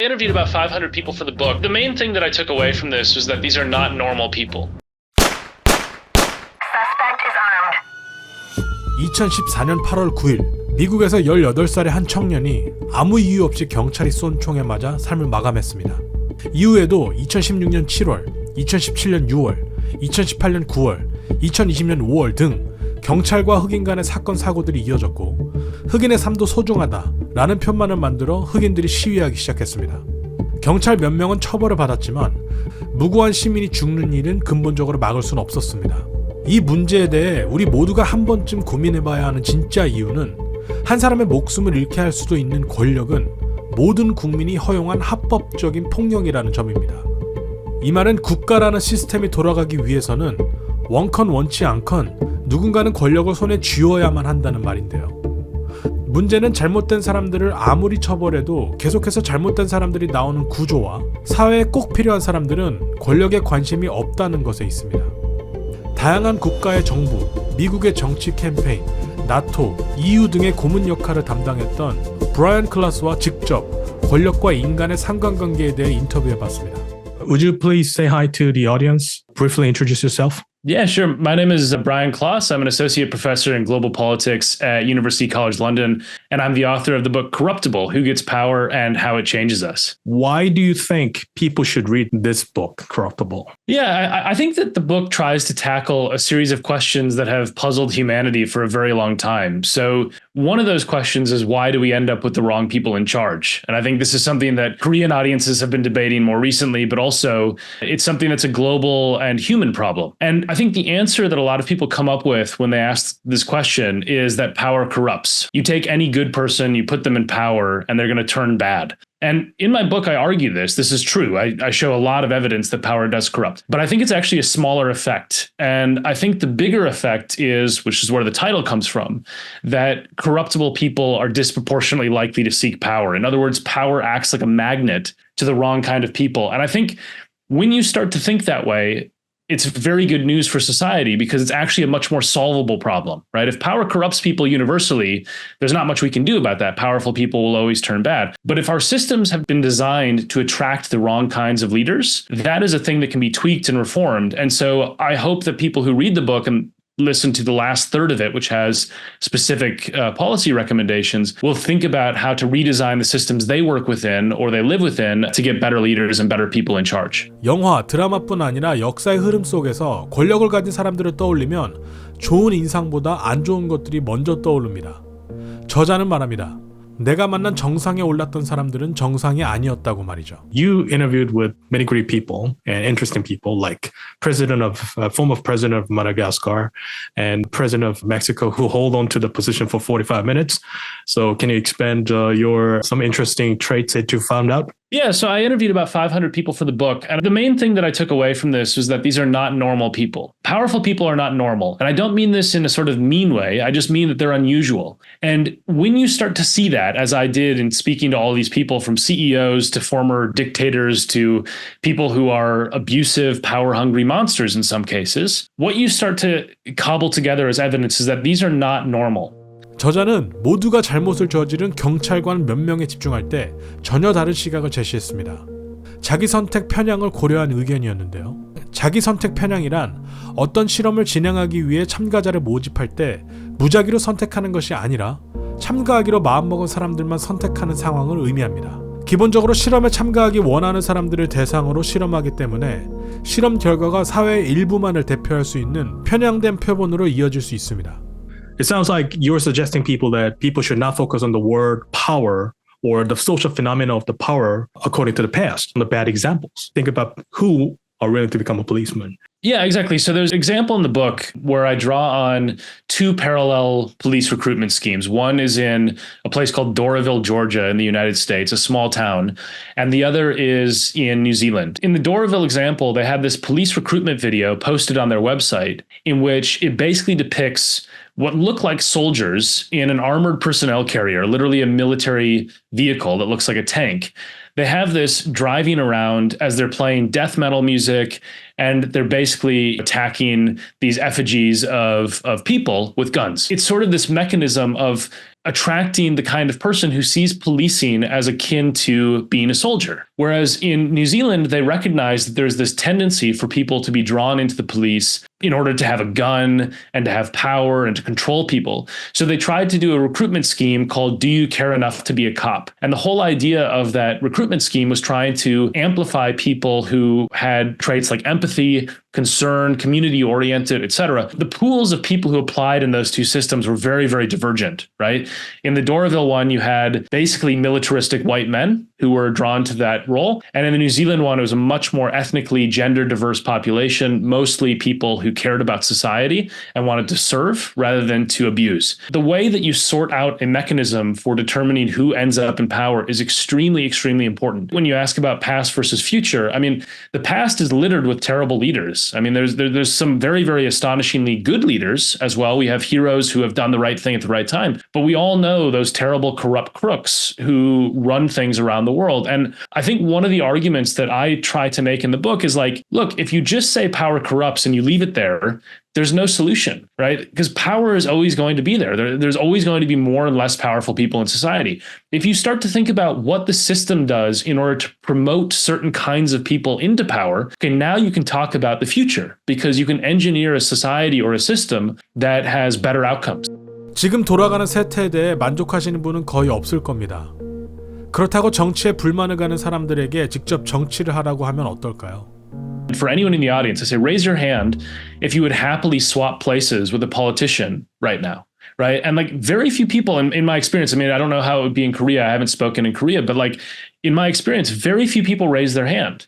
I interviewed about 500 people for the book. The main thing that I took away from this was that these are not normal people. Suspect is armed. 2014년 8월 9일 미국에서 18살의 한 청년이 아무 이유 없이 경찰이 쏜 총에 맞아 삶을 마감했습니다. 이후에도 2016년 7월, 2017년 6월, 2018년 9월, 2020년 5월 등 경찰과 흑인 간의 사건 사고들이 이어졌고 흑인의 삶도 소중하다 라는 편만을 만들어 흑인들이 시위하기 시작했습니다. 경찰 몇 명은 처벌을 받았지만 무고한 시민이 죽는 일은 근본적으로 막을 수는 없었습니다. 이 문제에 대해 우리 모두가 한 번쯤 고민해봐야 하는 진짜 이유는 한 사람의 목숨을 잃게 할 수도 있는 권력은 모든 국민이 허용한 합법적인 폭력이라는 점입니다. 이 말은 국가라는 시스템이 돌아가기 위해서는 원컨 원치 않건 누군가는 권력을 손에 쥐어야만 한다는 말인데요. 문제는 잘못된 사람들을 아무리 처벌해도 계속해서 잘못된 사람들이 나오는 구조와 사회에 꼭 필요한 사람들은 권력에 관심이 없다는 것에 있습니다. 다양한 국가의 정부, 미국의 정치 캠페인, 나토, EU 등의 고문 역할을 담당했던 브라이언 클라스와 직접 권력과 인간의 상관관계에 대해 인터뷰해봤습니다. Would you please say hi to the audience? Briefly introduce yourself. Yeah, sure. My name is Brian Klaas. I'm an associate professor in global politics at University College London, and I'm the author of the book Corruptible, Who Gets Power and How It Changes Us. Why do you think people should read this book, Corruptible? Yeah, I think that the book tries to tackle a series of questions that have puzzled humanity for a very long time. So one of those questions is, why do we end up with the wrong people in charge? And I think this is something that Korean audiences have been debating more recently, but also it's something that's a global and human problem. And I think the answer that a lot of people come up with when they ask this question is that power corrupts. You take any good person, you put them in power, and they're going to turn bad. And in my book, I argue this. This is true. I show a lot of evidence that power does corrupt. But I think it's actually a smaller effect. And I think the bigger effect is, which is where the title comes from, that corruptible people are disproportionately likely to seek power. In other words, power acts like a magnet to the wrong kind of people. And I think when you start to think that way, it's very good news for society because it's actually a much more solvable problem, right? If power corrupts people universally, there's not much we can do about that. Powerful people will always turn bad. But if our systems have been designed to attract the wrong kinds of leaders, that is a thing that can be tweaked and reformed. And so I hope that people who read the book and listen to the last third of it, which has specific policy recommendations, will think about how to redesign the systems they work within or they live within to get better leaders and better people in charge. 영화, 드라마뿐 아니라 역사의 흐름 속에서 권력을 가진 사람들을 떠올리면 좋은 인상보다 안 좋은 것들이 먼저 떠오릅니다. 저자는 말합니다. 내가 만난 정상에 올랐던 사람들은 정상이 아니었다고 말이죠. You interviewed with many great people and interesting people like former president of Madagascar and president of Mexico who hold on to the position for 45 minutes. So can you expand some interesting traits that you found out? Yeah, so I interviewed about 500 people for the book. And the main thing that I took away from this was that these are not normal people. Powerful people are not normal. And I don't mean this in a sort of mean way. I just mean that they're unusual. And when you start to see that, as I did in speaking to all these people from CEOs to former dictators to people who are abusive, power-hungry monsters in some cases, what you start to cobble together as evidence is that these are not normal. 저자는 모두가 잘못을 저지른 경찰관 몇 명에 집중할 때 전혀 다른 시각을 제시했습니다. 자기 선택 편향을 고려한 의견이었는데요. 자기 선택 편향이란 어떤 실험을 진행하기 위해 참가자를 모집할 때 무작위로 선택하는 것이 아니라 참가하기로 마음먹은 사람들만 선택하는 상황을 의미합니다. 기본적으로 실험에 참가하기 원하는 사람들을 대상으로 실험하기 때문에 실험 결과가 사회의 일부만을 대표할 수 있는 편향된 표본으로 이어질 수 있습니다. It sounds like you're suggesting that people should not focus on the word power or the social phenomena of the power according to the past, the bad examples. Think about who are willing to become a policeman. Yeah, exactly. So there's an example in the book where I draw on two parallel police recruitment schemes. One is in a place called Doraville, Georgia in the United States, a small town, and the other is in New Zealand. In the Doraville example, they had this police recruitment video posted on their website in which it basically depicts what look like soldiers in an armored personnel carrier, literally a military vehicle that looks like a tank. They have this driving around as they're playing death metal music, and they're basically attacking these effigies of people with guns. It's sort of this mechanism of attracting the kind of person who sees policing as akin to being a soldier. Whereas in New Zealand, they recognize that there's this tendency for people to be drawn into the police in order to have a gun and to have power and to control people. So they tried to do a recruitment scheme called Do You Care Enough to Be a Cop? And the whole idea of that recruitment scheme was trying to amplify people who had traits like empathy, concern, community-oriented, etc. The pools of people who applied in those two systems were very, very divergent, right? In the Doraville one, you had basically militaristic white men who were drawn to that role. And in the New Zealand one, it was a much more ethnically gender diverse population, mostly people who cared about society and wanted to serve rather than to abuse. The way that you sort out a mechanism for determining who ends up in power is extremely, extremely important. When you ask about past versus future, I mean, the past is littered with terrible leaders. I mean, there's some very, very astonishingly good leaders as well. We have heroes who have done the right thing at the right time, but we all know those terrible corrupt crooks who run things around the world. And I think one of the arguments that I try to make in the book is like, look, if you just say power corrupts and you leave it there, there's no solution, right? Because power is always going to be there. There's always going to be more and less powerful people in society. If you start to think about what the system does in order to promote certain kinds of people into power, okay, now you can talk about the future because you can engineer a society or a system that has better outcomes. 지금 돌아가는 세태에 대해 만족하시는 분은 거의 없을 겁니다. 그렇다고 정치에 불만을 가는 사람들에게 직접 정치를 하라고 하면 어떨까요? For anyone in the audience, I say, raise your hand if you would happily swap places with a politician right now, right? And like very few people in my experience, I mean, I don't know how it would be in Korea. I haven't spoken in Korea, but like in my experience, very few people raise their hand.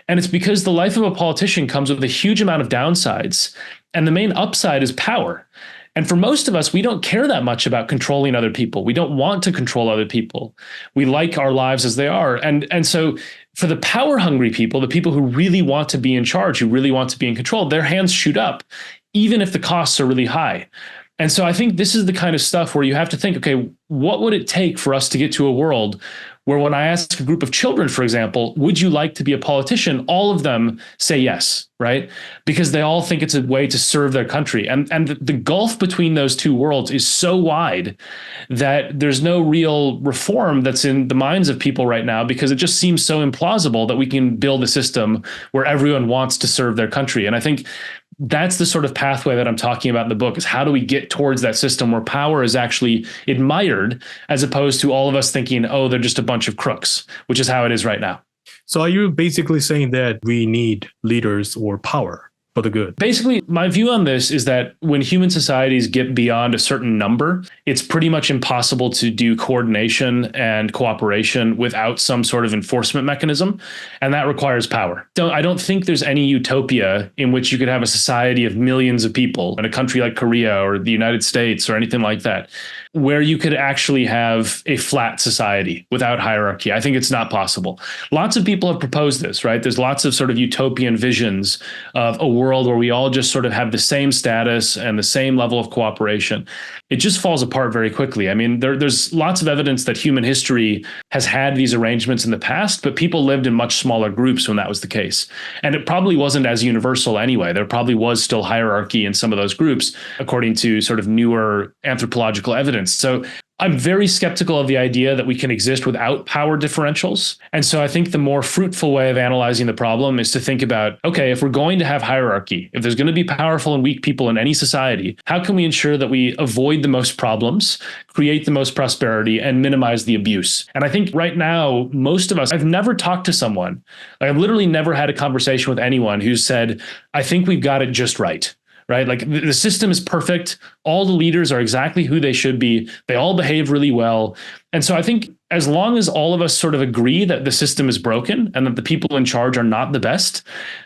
And it's because the life of a politician comes with a huge amount of downsides. And the main upside is power. And for most of us, we don't care that much about controlling other people. We don't want to control other people. We like our lives as they are. And so for the power-hungry people, the people who really want to be in charge, who really want to be in control, their hands shoot up, even if the costs are really high. And so I think this is the kind of stuff where you have to think, okay, what would it take for us to get to a world where when I ask a group of children, for example, would you like to be a politician? All of them say yes, right? Because they all think it's a way to serve their country. And the gulf between those two worlds is so wide that there's no real reform that's in the minds of people right now because it just seems so implausible that we can build a system where everyone wants to serve their country. And I think that's the sort of pathway that I'm talking about in the book is how do we get towards that system where power is actually admired as opposed to all of us thinking, oh, they're just a bunch of crooks, which is how it is right now. So are you basically saying that we need leaders or power for the good? Basically, my view on this is that when human societies get beyond a certain number, it's pretty much impossible to do coordination and cooperation without some sort of enforcement mechanism, and that requires power. I don't think there's any utopia in which you could have a society of millions of people in a country like Korea or the United States or anything like that, where you could actually have a flat society without hierarchy. I think it's not possible. Lots of people have proposed this, right? There's lots of sort of utopian visions of a world where we all just sort of have the same status and the same level of cooperation. It just falls apart very quickly. I mean, there's lots of evidence that human history has had these arrangements in the past, but people lived in much smaller groups when that was the case. And it probably wasn't as universal anyway. There probably was still hierarchy in some of those groups, according to sort of newer anthropological evidence. So I'm very skeptical of the idea that we can exist without power differentials. And so I think the more fruitful way of analyzing the problem is to think about, okay, if we're going to have hierarchy, if there's going to be powerful and weak people in any society, how can we ensure that we avoid the most problems, create the most prosperity, and minimize the abuse? And I think right now, most of us, I've never talked to someone, I've literally never had a conversation with anyone who said, I think we've got it just right. Right? Like the system is perfect. All the leaders are exactly who they should be. They all behave really well. And so I think as long as all of us sort of agree that the system is broken and that the people in charge are not the best,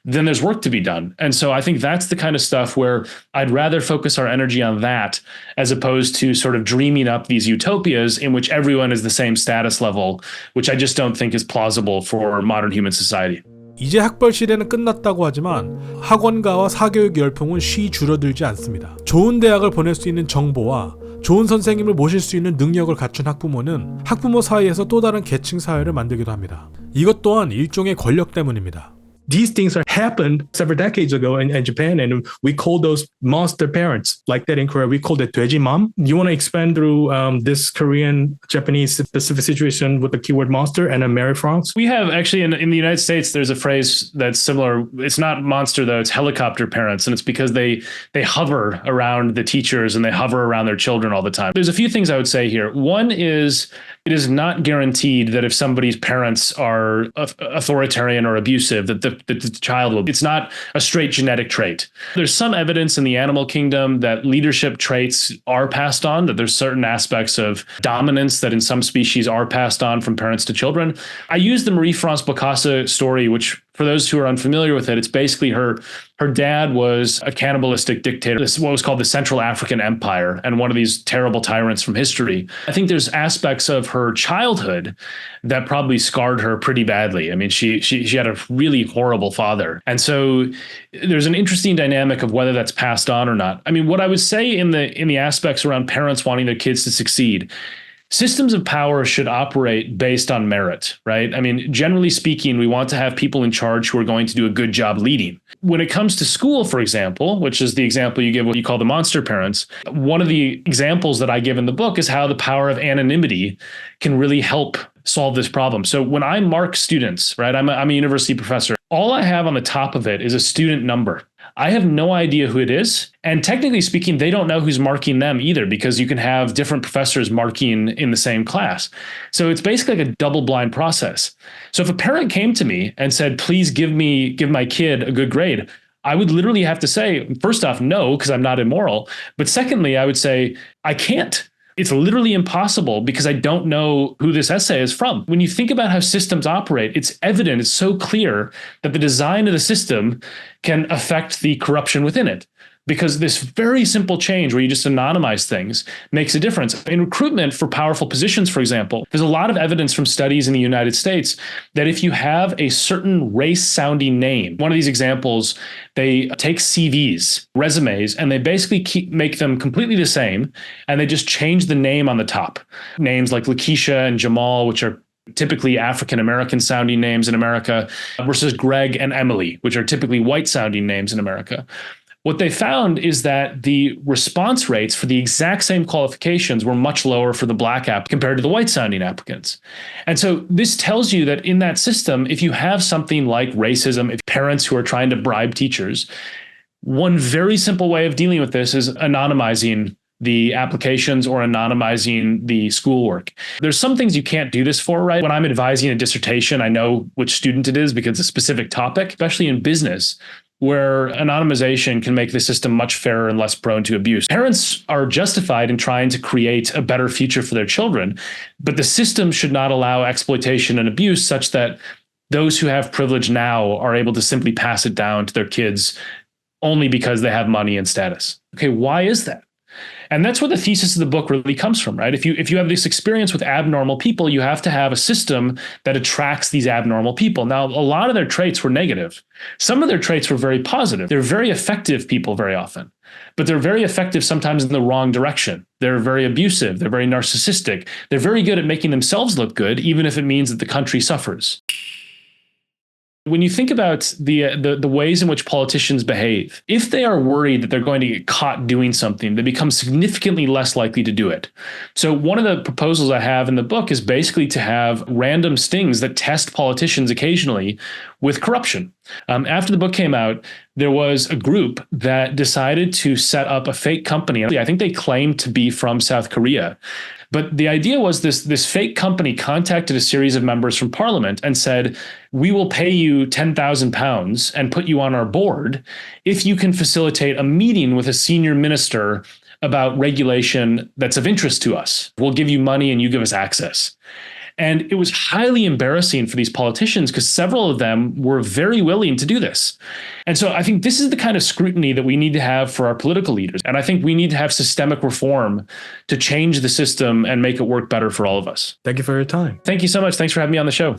then there's work to be done. And so I think that's the kind of stuff where I'd rather focus our energy on that as opposed to sort of dreaming up these utopias in which everyone is the same status level, which I just don't think is plausible for modern human society. 이제 학벌 시대는 끝났다고 하지만 학원가와 사교육 열풍은 쉬 줄어들지 않습니다. 좋은 대학을 보낼 수 있는 정보와 좋은 선생님을 모실 수 있는 능력을 갖춘 학부모는 학부모 사이에서 또 다른 계층 사회를 만들기도 합니다. 이것 또한 일종의 권력 때문입니다. These things happened several decades ago in Japan, and we call those monster parents. Like that in Korea, we call it 돼지 mom. You want to expand through this Korean, Japanese specific situation with the keyword monster and then Mary France? We have actually in the United States, there's a phrase that's similar. It's not monster though, it's helicopter parents. And it's because they hover around the teachers and they hover around their children all the time. There's a few things I would say here. One is it is not guaranteed that if somebody's parents are authoritarian or abusive, that the child will. It's not a straight genetic trait. There's some evidence in the animal kingdom that leadership traits are passed on, that there's certain aspects of dominance that in some species are passed on from parents to children. I use the Marie-France Bokassa story, which for those who are unfamiliar with it, it's basically her dad was a cannibalistic dictator. This is what was called the Central African Empire and one of these terrible tyrants from history. I think there's aspects of her childhood that probably scarred her pretty badly. I mean, she had a really horrible father. And so there's an interesting dynamic of whether that's passed on or not. I mean, what I would say in the aspects around parents wanting their kids to succeed, systems of power should operate based on merit, right? I mean, generally speaking, we want to have people in charge who are going to do a good job leading. When it comes to school, for example, which is the example you give, what you call the monster parents, one of the examples that I give in the book is how the power of anonymity can really help solve this problem. So when I mark students, right, I'm a university professor, all I have on the top of it is a student number. I have no idea who it is. And technically speaking, they don't know who's marking them either, because you can have different professors marking in the same class. So it's basically like a double blind process. So if a parent came to me and said, please give my kid a good grade, I would literally have to say, first off, no, because I'm not immoral. But secondly, I would say, I can't. It's literally impossible because I don't know who this essay is from. When you think about how systems operate, it's evident, it's so clear that the design of the system can affect the corruption within it. Because this very simple change where you just anonymize things makes a difference. In recruitment for powerful positions, for example, there's a lot of evidence from studies in the United States that if you have a certain race-sounding name, one of these examples, they take CVs, resumes, and they basically make them completely the same, and they just change the name on the top. Names like Lakeisha and Jamal, which are typically African-American sounding names in America, versus Greg and Emily, which are typically white sounding names in America. What they found is that the response rates for the exact same qualifications were much lower for the black app compared to the white sounding applicants. And so this tells you that in that system, if you have something like racism, if parents who are trying to bribe teachers, one very simple way of dealing with this is anonymizing the applications or anonymizing the schoolwork. There's some things you can't do this for, right? When I'm advising a dissertation, I know which student it is because it's a specific topic, especially in business, where anonymization can make the system much fairer and less prone to abuse. Parents are justified in trying to create a better future for their children, but the system should not allow exploitation and abuse such that those who have privilege now are able to simply pass it down to their kids only because they have money and status. Okay, why is that? And that's where the thesis of the book really comes from, right? If you have this experience with abnormal people, you have to have a system that attracts these abnormal people. Now, a lot of their traits were negative. Some of their traits were very positive. They're very effective people very often, but they're very effective sometimes in the wrong direction. They're very abusive. They're very narcissistic. They're very good at making themselves look good, even if it means that the country suffers. When you think about the ways in which politicians behave, if they are worried that they're going to get caught doing something, they become significantly less likely to do it. So one of the proposals I have in the book is basically to have random stings that test politicians occasionally with corruption. After the book came out, there was a group that decided to set up a fake company. I think they claimed to be from South Korea. But the idea was this fake company contacted a series of members from parliament and said, we will pay you £10,000 and put you on our board if you can facilitate a meeting with a senior minister about regulation that's of interest to us. We'll give you money and you give us access. And it was highly embarrassing for these politicians because several of them were very willing to do this. And so I think this is the kind of scrutiny that we need to have for our political leaders. And I think we need to have systemic reform to change the system and make it work better for all of us. Thank you for your time. Thank you so much. Thanks for having me on the show.